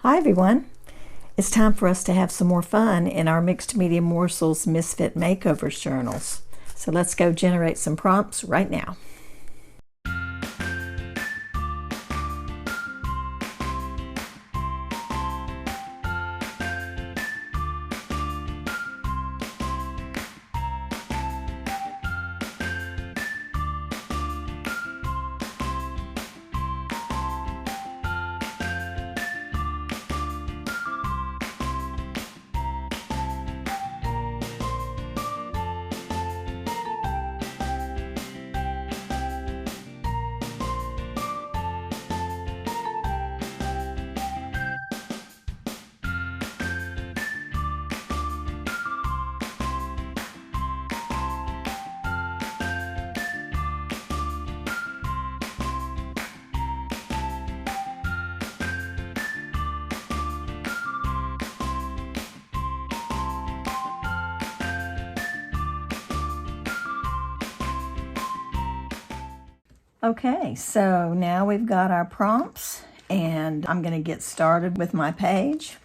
Hi everyone! It's time for us to have some more fun in our Mixed Media Morsels Misfit Makeovers journals. So let's go generate some prompts right now. Okay, so now we've got our prompts and I'm going to get started with my page.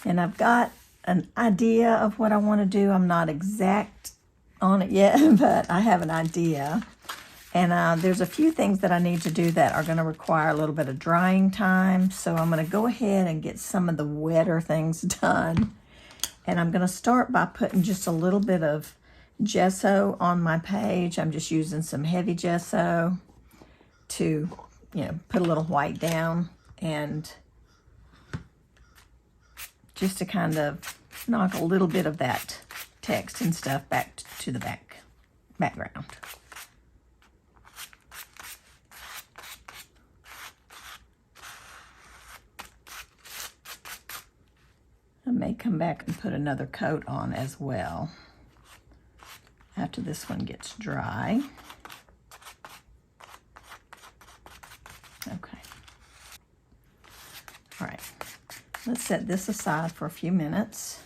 And I've got an idea of what I want to do. I'm not exact on it yet, but I have an idea. And there's a few things that I need to do that are going to require a little bit of drying time. So I'm going to go ahead and get some of the wetter things done. And I'm going to start by putting just a little bit of gesso on my page. I'm just using some heavy gesso to, put a little white down and just to kind of knock a little bit of that text and stuff back to the background. I may come back and put another coat on as well after this one gets dry. Okay. All right. Let's set this aside for a few minutes.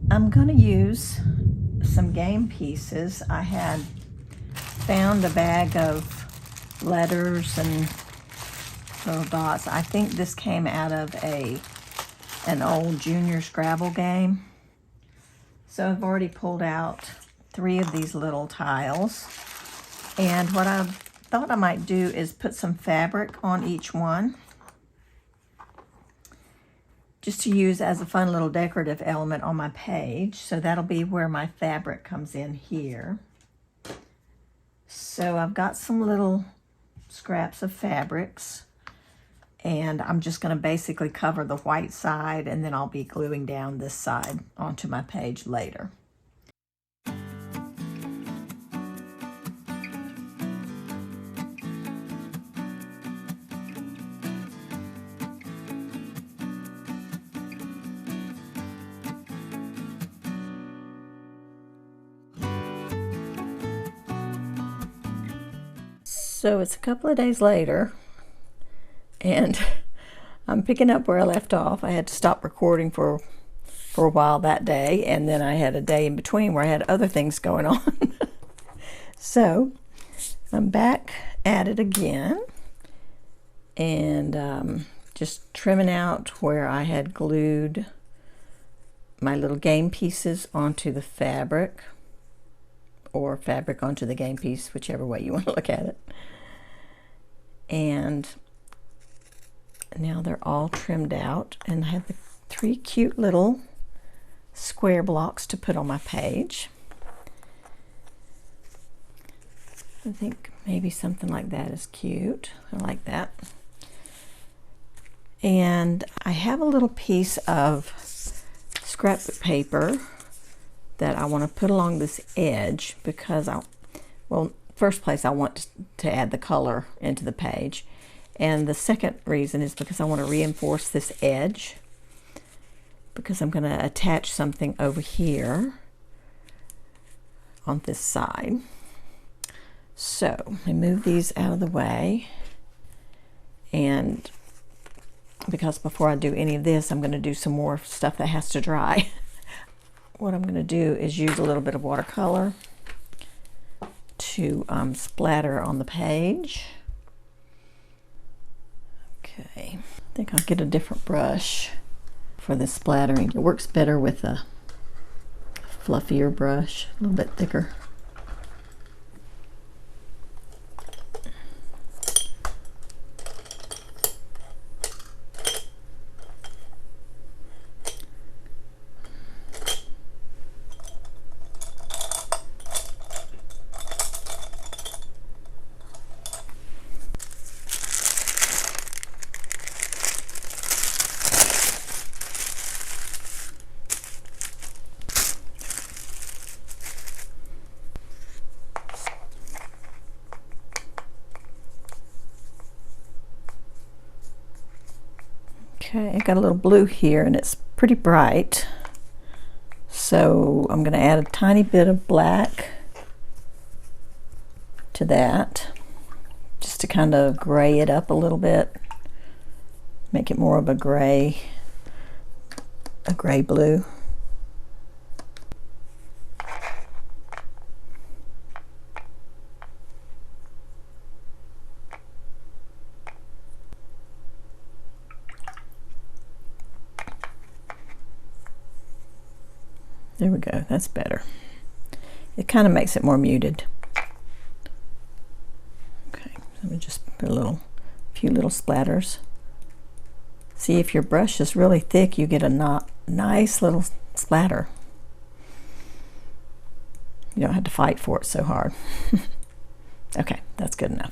I'm going to use some game pieces. I had found a bag of letters and little dots. I think this came out of an old junior Scrabble game. So I've already pulled out 3 of these little tiles. And what I thought I might do is put some fabric on each one, just to use as a fun little decorative element on my page. So that'll be where my fabric comes in here. So I've got some little scraps of fabrics. And I'm just going to basically cover the white side, and then I'll be gluing down this side onto my page later. So it's a couple of days later, and I'm picking up where I left off. I had to stop recording for a while that day, and then I had a day in between where I had other things going on. So I'm back at it again, and just trimming out where I had glued my little game pieces onto the fabric, or fabric onto the game piece, whichever way you want to look at it. And now they're all trimmed out, and I have the 3 cute little square blocks to put on my page. I think maybe something like that is cute. I like that. And I have a little piece of scrap paper that I want to put along this edge because first place I want to add the color into the page. And the second reason is because I want to reinforce this edge, because I'm going to attach something over here on this side. So I move these out of the way, and because before I do any of this, I'm going to do some more stuff that has to dry. What I'm going to do is use a little bit of watercolor to splatter on the page. Okay, I think I'll get a different brush for this splattering. It works better with a fluffier brush, a little bit thicker. Okay, I got a little blue here and it's pretty bright. So I'm going to add a tiny bit of black to that, just to kind of gray it up a little bit, make it more of a gray blue. There we go, that's better. It kind of makes it more muted. Okay, let me just put a few little splatters. See, if your brush is really thick, you get a nice little splatter. You don't have to fight for it so hard. Okay, that's good enough.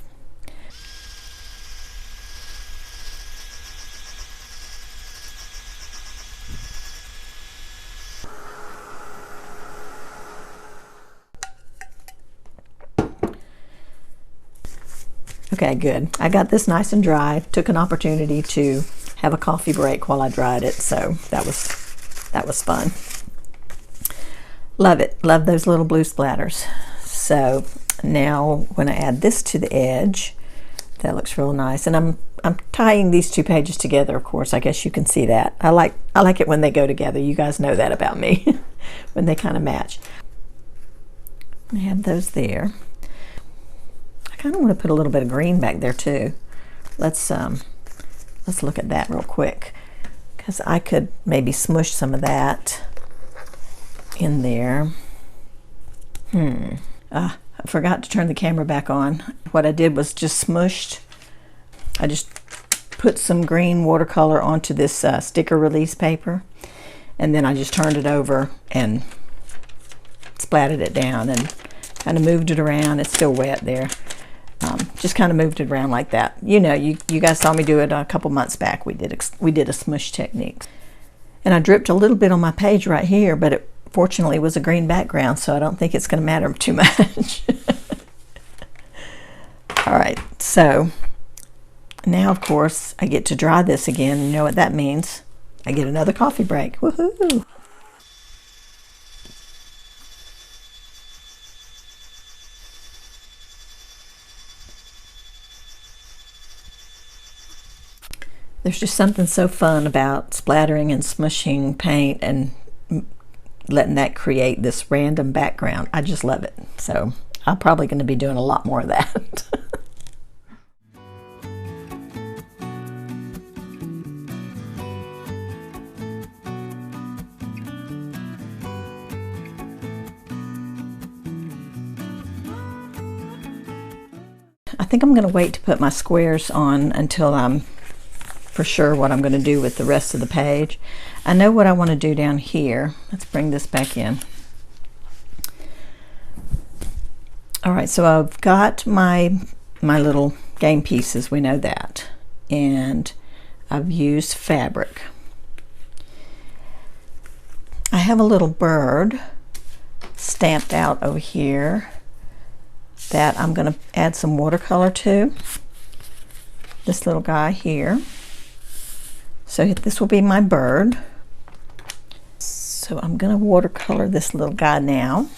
Okay, good. I got this nice and dry. Took an opportunity to have a coffee break while I dried it, so that was fun. Love it. Love those little blue splatters. So now when I add this to the edge, that looks real nice. And I'm tying these two pages together, of course. I guess you can see that. I like it when they go together. You guys know that about me, when they kind of match. I have those there. I kind of want to put a little bit of green back there too. Let's look at that real quick, because I could maybe smush some of that in there. I forgot to turn the camera back on. What I did was just smushed. I just put some green watercolor onto this sticker release paper, and then I just turned it over and splattered it down and kind of moved it around. It's still wet there. Just kind of moved it around like that. You know, you guys saw me do it a couple months back. We did a smush technique. And I dripped a little bit on my page right here, but it fortunately was a green background, so I don't think it's going to matter too much. All right, so now of course I get to dry this again. You know what that means? I get another coffee break. Woohoo! There's just something so fun about splattering and smushing paint and letting that create this random background. I just love it. So I'm probably going to be doing a lot more of that. I think I'm going to wait to put my squares on until I'm for sure what I'm going to do with the rest of the page. I know what I want to do down here. Let's bring this back in. All right, so I've got my little game pieces, we know that, and I've used fabric. I have a little bird stamped out over here that I'm going to add some watercolor to. This little guy here. So this will be my bird. So I'm going to watercolor this little guy now.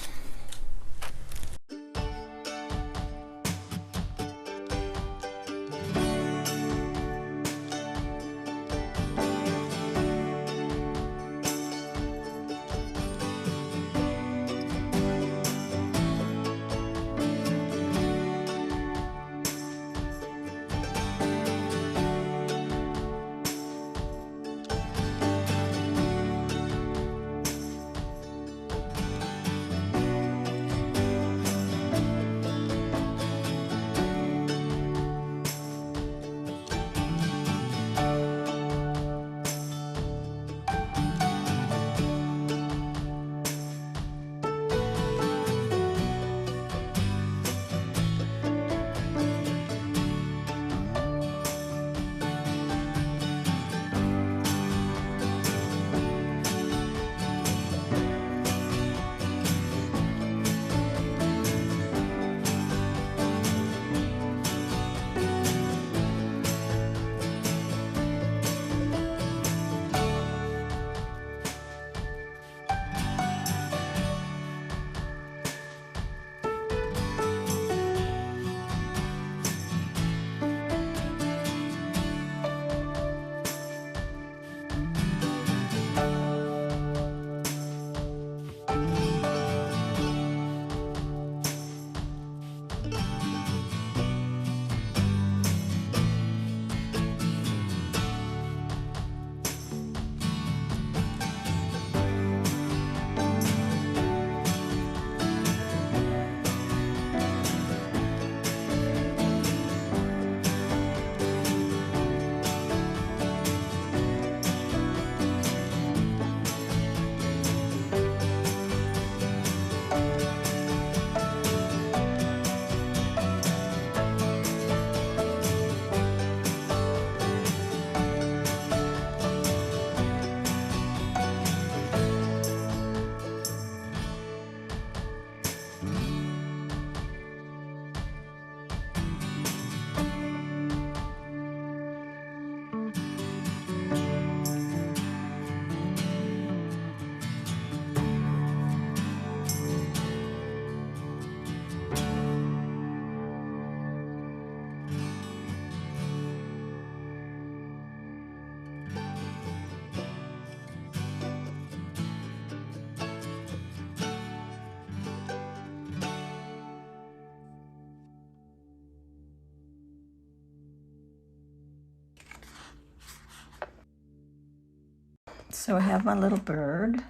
So I have my little bird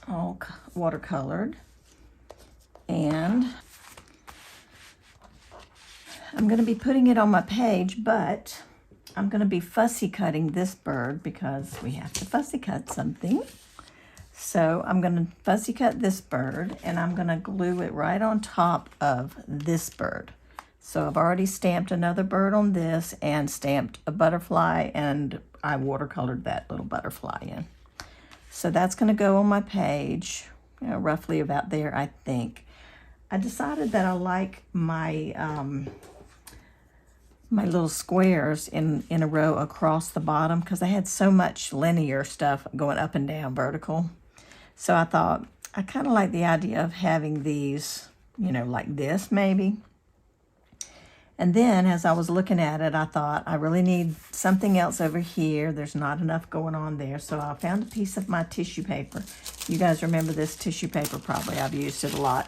all watercolored, and I'm going to be putting it on my page, but I'm going to be fussy cutting this bird because we have to fussy cut something. So I'm going to fussy cut this bird, and I'm going to glue it right on top of this bird. So I've already stamped another bird on this and stamped a butterfly, and I watercolored that little butterfly in. So that's going to go on my page, you know, roughly about there, I think. I decided that I like my my little squares in a row across the bottom because I had so much linear stuff going up and down vertical. So I thought I kind of like the idea of having these, you know, like this maybe. And then as I was looking at it, I thought I really need something else over here. There's not enough going on there. So I found a piece of my tissue paper. You guys remember this tissue paper probably. I've used it a lot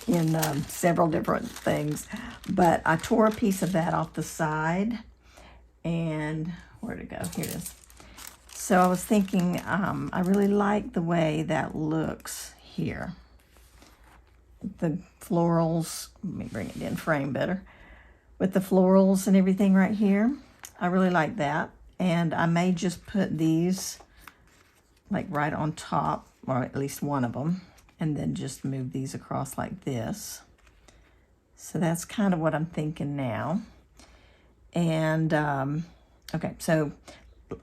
in several different things. But I tore a piece of that off the side. And where'd it go? Here it is. So I was thinking, I really like the way that looks here. The florals, let me bring it in frame better. With the florals and everything right here, I really like that. And I may just put these like right on top, or at least one of them, and then just move these across like this. So that's kind of what I'm thinking now. And okay, so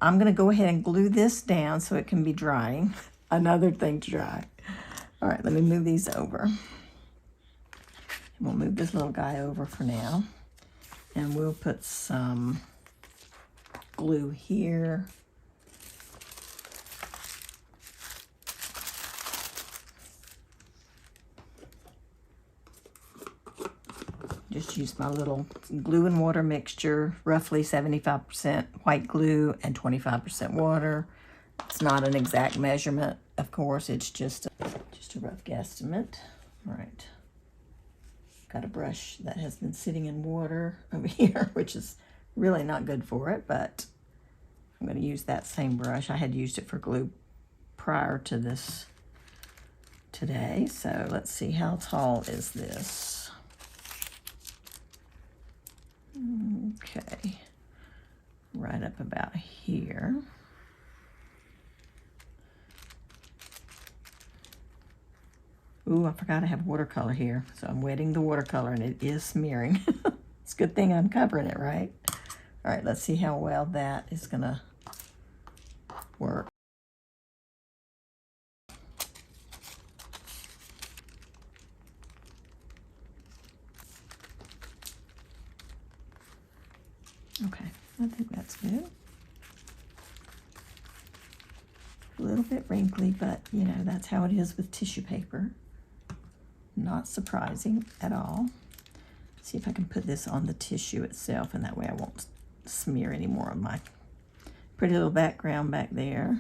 I'm gonna go ahead and glue this down so it can be drying. Another thing to dry. All right, let me move these over. We'll move this little guy over for now. And we'll put some glue here. Just use my little glue and water mixture, roughly 75% white glue and 25% water. It's not an exact measurement, of course, it's just a rough guesstimate. All right. Got a brush that has been sitting in water over here, which is really not good for it, but I'm going to use that same brush. I had used it for glue prior to this today. So let's see, how tall is this? Okay, right up about here. Ooh, I forgot I have watercolor here. So I'm wetting the watercolor and it is smearing. It's a good thing I'm covering it, right? All right, let's see how well that is gonna work. Okay, I think that's good. A little bit wrinkly, but you know, that's how it is with tissue paper. Not surprising at all. See if I can put this on the tissue itself, and that way I won't smear any more of my pretty little background back there.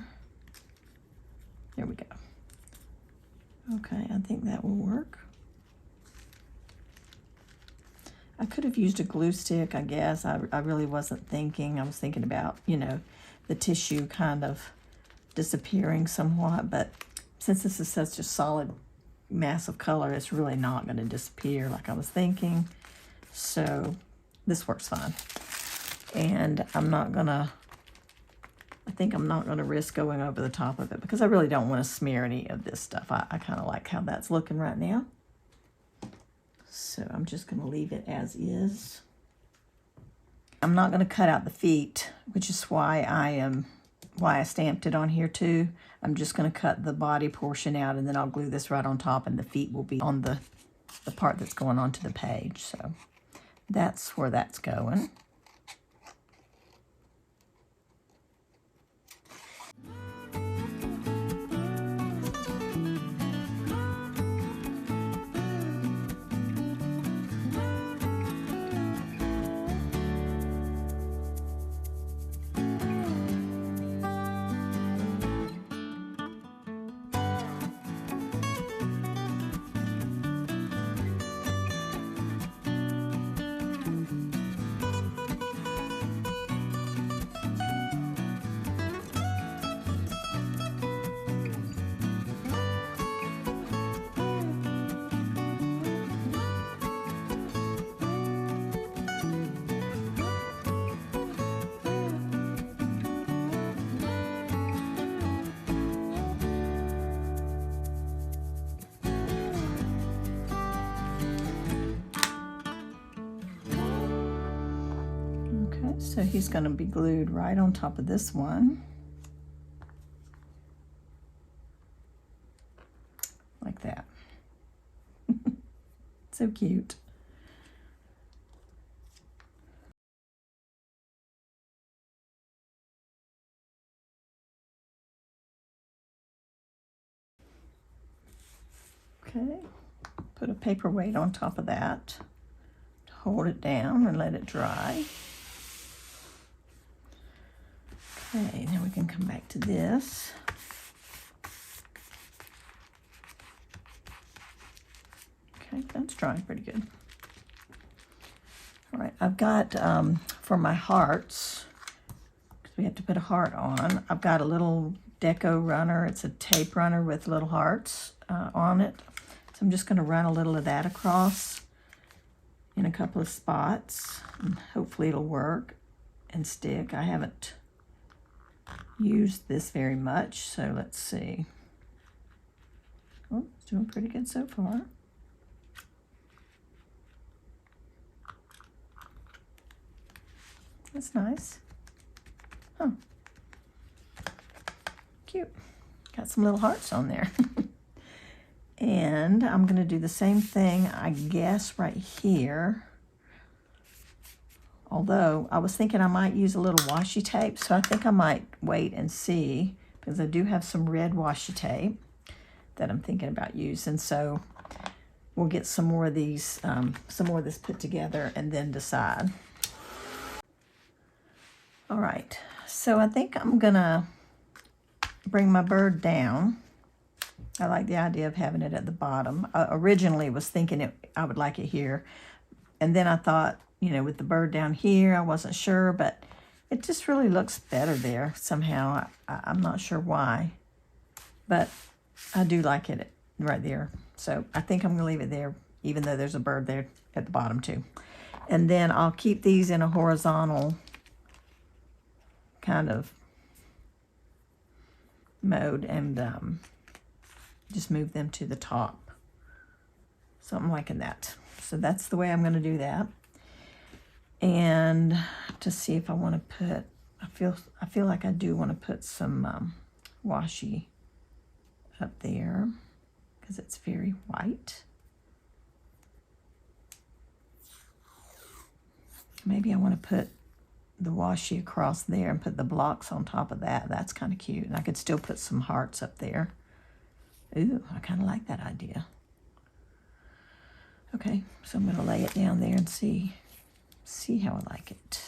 There we go. Okay, I think that will work. I could have used a glue stick, I guess. I really wasn't thinking. I was thinking about, you know, the tissue kind of disappearing somewhat, but since this is such a solid mass of color, it's really not going to disappear like I was thinking. So this works fine. And I'm not gonna, I think I'm not gonna risk going over the top of it because I really don't want to smear any of this stuff. I kind of like how that's looking right now. So I'm just gonna leave it as is. I'm not gonna cut out the feet, which is why I stamped it on here too. I'm just going to cut the body portion out, and then I'll glue this right on top, and the feet will be on the part that's going onto the page. So that's where that's going. Alright, so he's going to be glued right on top of this one. Like that. So cute. Okay, put a paperweight on top of that to hold it down and let it dry. Okay, now we can come back to this. Okay, that's drying pretty good. All right, I've got, for my hearts, because we have to put a heart on, I've got a little deco runner. It's a tape runner with little hearts on it. So I'm just going to run a little of that across in a couple of spots, and hopefully it'll work and stick. I haven't used this very much, so let's see. Oh, it's doing pretty good so far. That's nice. Huh. Cute. Got some little hearts on there. And I'm going to do the same thing, I guess, right here. Although, I was thinking I might use a little washi tape, so I think I might wait and see, because I do have some red washi tape that I'm thinking about using. So we'll get some more of these, some more of this put together and then decide. All right, so I think I'm gonna bring my bird down. I like the idea of having it at the bottom. I originally was thinking I would like it here. And then I thought, you know, with the bird down here, I wasn't sure, but it just really looks better there somehow. I'm not sure why, but I do like it right there. So I think I'm gonna leave it there, even though there's a bird there at the bottom too. And then I'll keep these in a horizontal kind of mode and just move them to the top, something like that. So that's the way I'm going to do that. And to see if I want to put, I feel like I do want to put some washi up there because it's very white. Maybe I want to put the washi across there and put the blocks on top of that. That's kind of cute. And I could still put some hearts up there. Ooh, I kind of like that idea. Okay, so I'm going to lay it down there and see how I like it.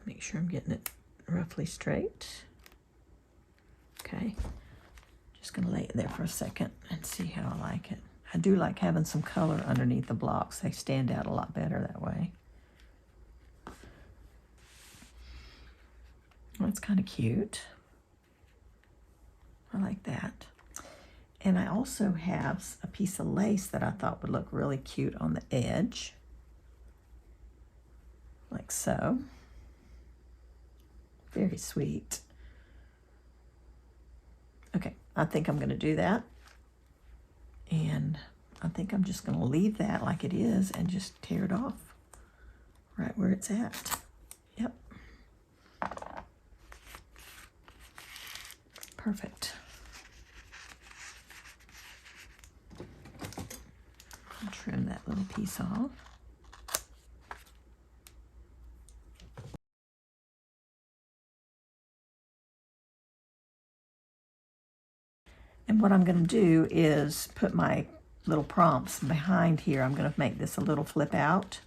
Make sure I'm getting it roughly straight. Okay, just going to lay it there for a second and see how I like it. I do like having some color underneath the blocks. They stand out a lot better that way. That's kind of cute. I like that. And I also have a piece of lace that I thought would look really cute on the edge. Like so. Very sweet. Okay, I think I'm going to do that. And I think I'm just going to leave that like it is and just tear it off right where it's at. Yep. Perfect. I'll trim that little piece off. And what I'm going to do is put my little prompts behind here. I'm going to make this a little flip out.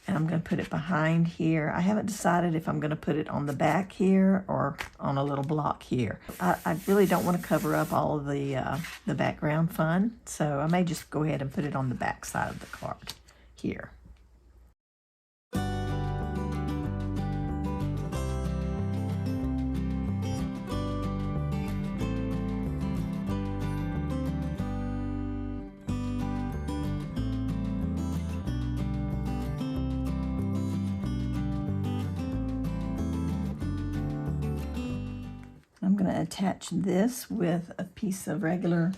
And I'm going to put it behind here. I haven't decided if I'm going to put it on the back here or on a little block here. I really don't want to cover up all of the background fun. So I may just go ahead and put it on the back side of the card here. I'm going to attach this with a piece of regular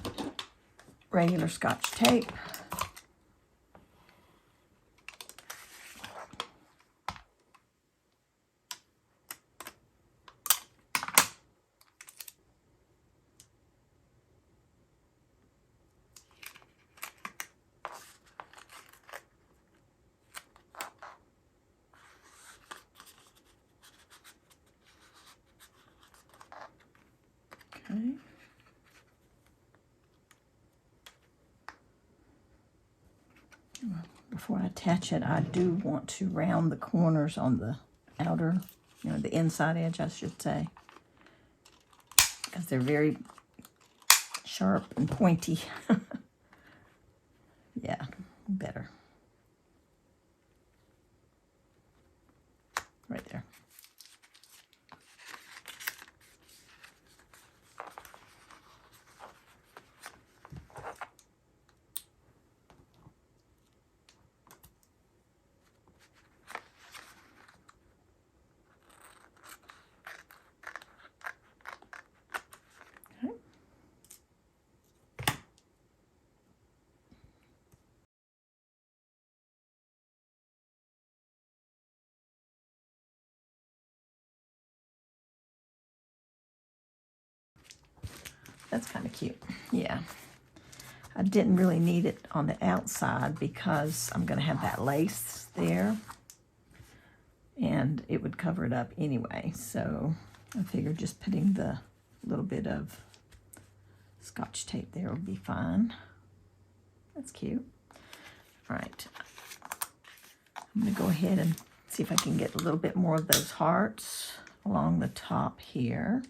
regular Scotch tape. Okay. Before I attach it, I do want to round the corners on the outer, the inside edge, I should say, because they're very sharp and pointy. Yeah, better. Right there. That's kind of cute. Yeah. I didn't really need it on the outside because I'm going to have that lace there. And it would cover it up anyway. So I figured just putting the little bit of Scotch tape there would be fine. That's cute. All right. I'm going to go ahead and see if I can get a little bit more of those hearts along the top here.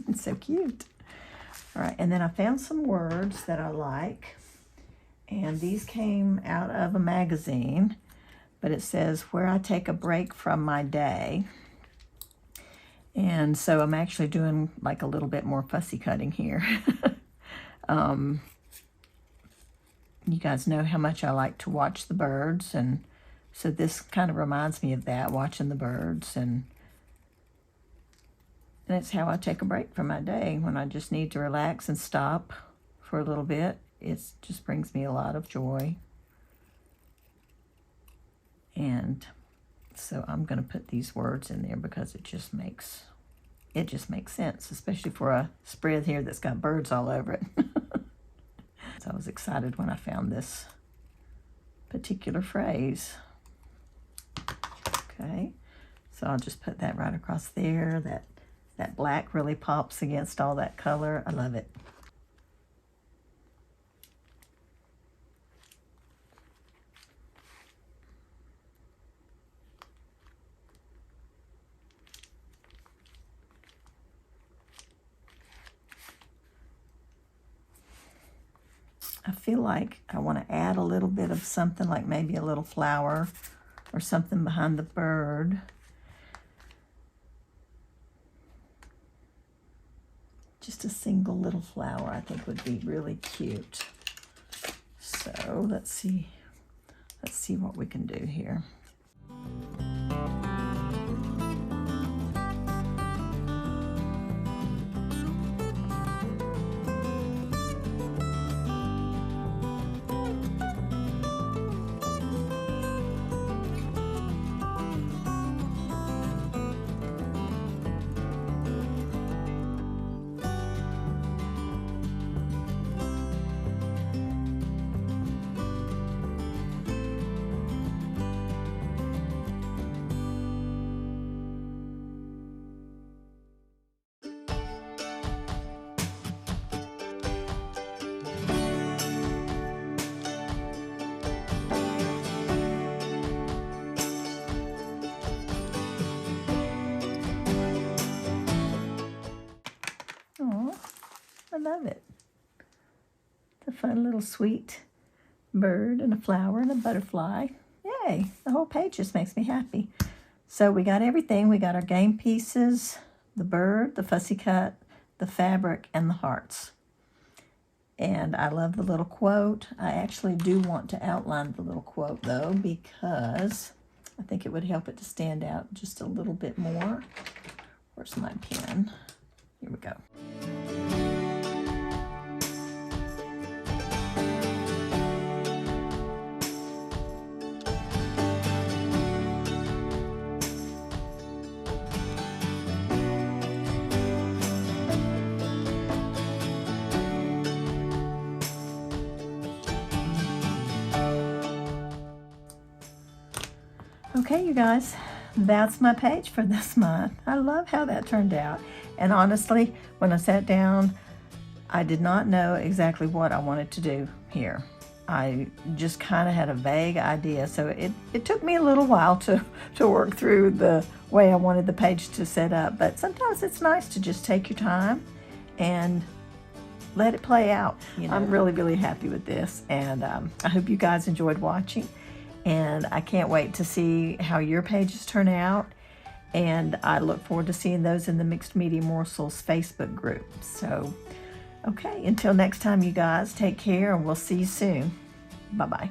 It's so cute. All right, and then I found some words that I like, and these came out of a magazine, but it says, "Where I take a break from my day." And so I'm actually doing like a little bit more fussy cutting here. You guys know how much I like to watch the birds, and so this kind of reminds me of that, watching the birds, and it's how I take a break from my day when I just need to relax and stop for a little bit. It just brings me a lot of joy. And so I'm going to put these words in there because it just makes sense, especially for a spread here that's got birds all over it. So I was excited when I found this particular phrase. Okay, so I'll just put that right across there. That black really pops against all that color. I love it. I feel like I want to add a little bit of something, like maybe a little flower or something behind the bird. Just a single little flower I think would be really cute. So let's see what we can do here. love it. It's a fun little sweet bird and a flower and a butterfly. Yay, the whole page just makes me happy. So we got everything. We got our game pieces, the bird, the fussy cut, the fabric, and the hearts. And I love the little quote. I actually do want to outline the little quote though, because I think it would help it to stand out just a little bit more. Where's my pen? Here we go. Okay, you guys, that's my page for this month. I love how that turned out. And honestly, when I sat down, I did not know exactly what I wanted to do here. I just kind of had a vague idea. So it took me a little while to work through the way I wanted the page to set up. But sometimes it's nice to just take your time and let it play out. You know, I'm really, really happy with this. And I hope you guys enjoyed watching. And I can't wait to see how your pages turn out. And I look forward to seeing those in the Mixed Media Morsels Facebook group. So, okay, until next time, you guys, take care and we'll see you soon. Bye-bye.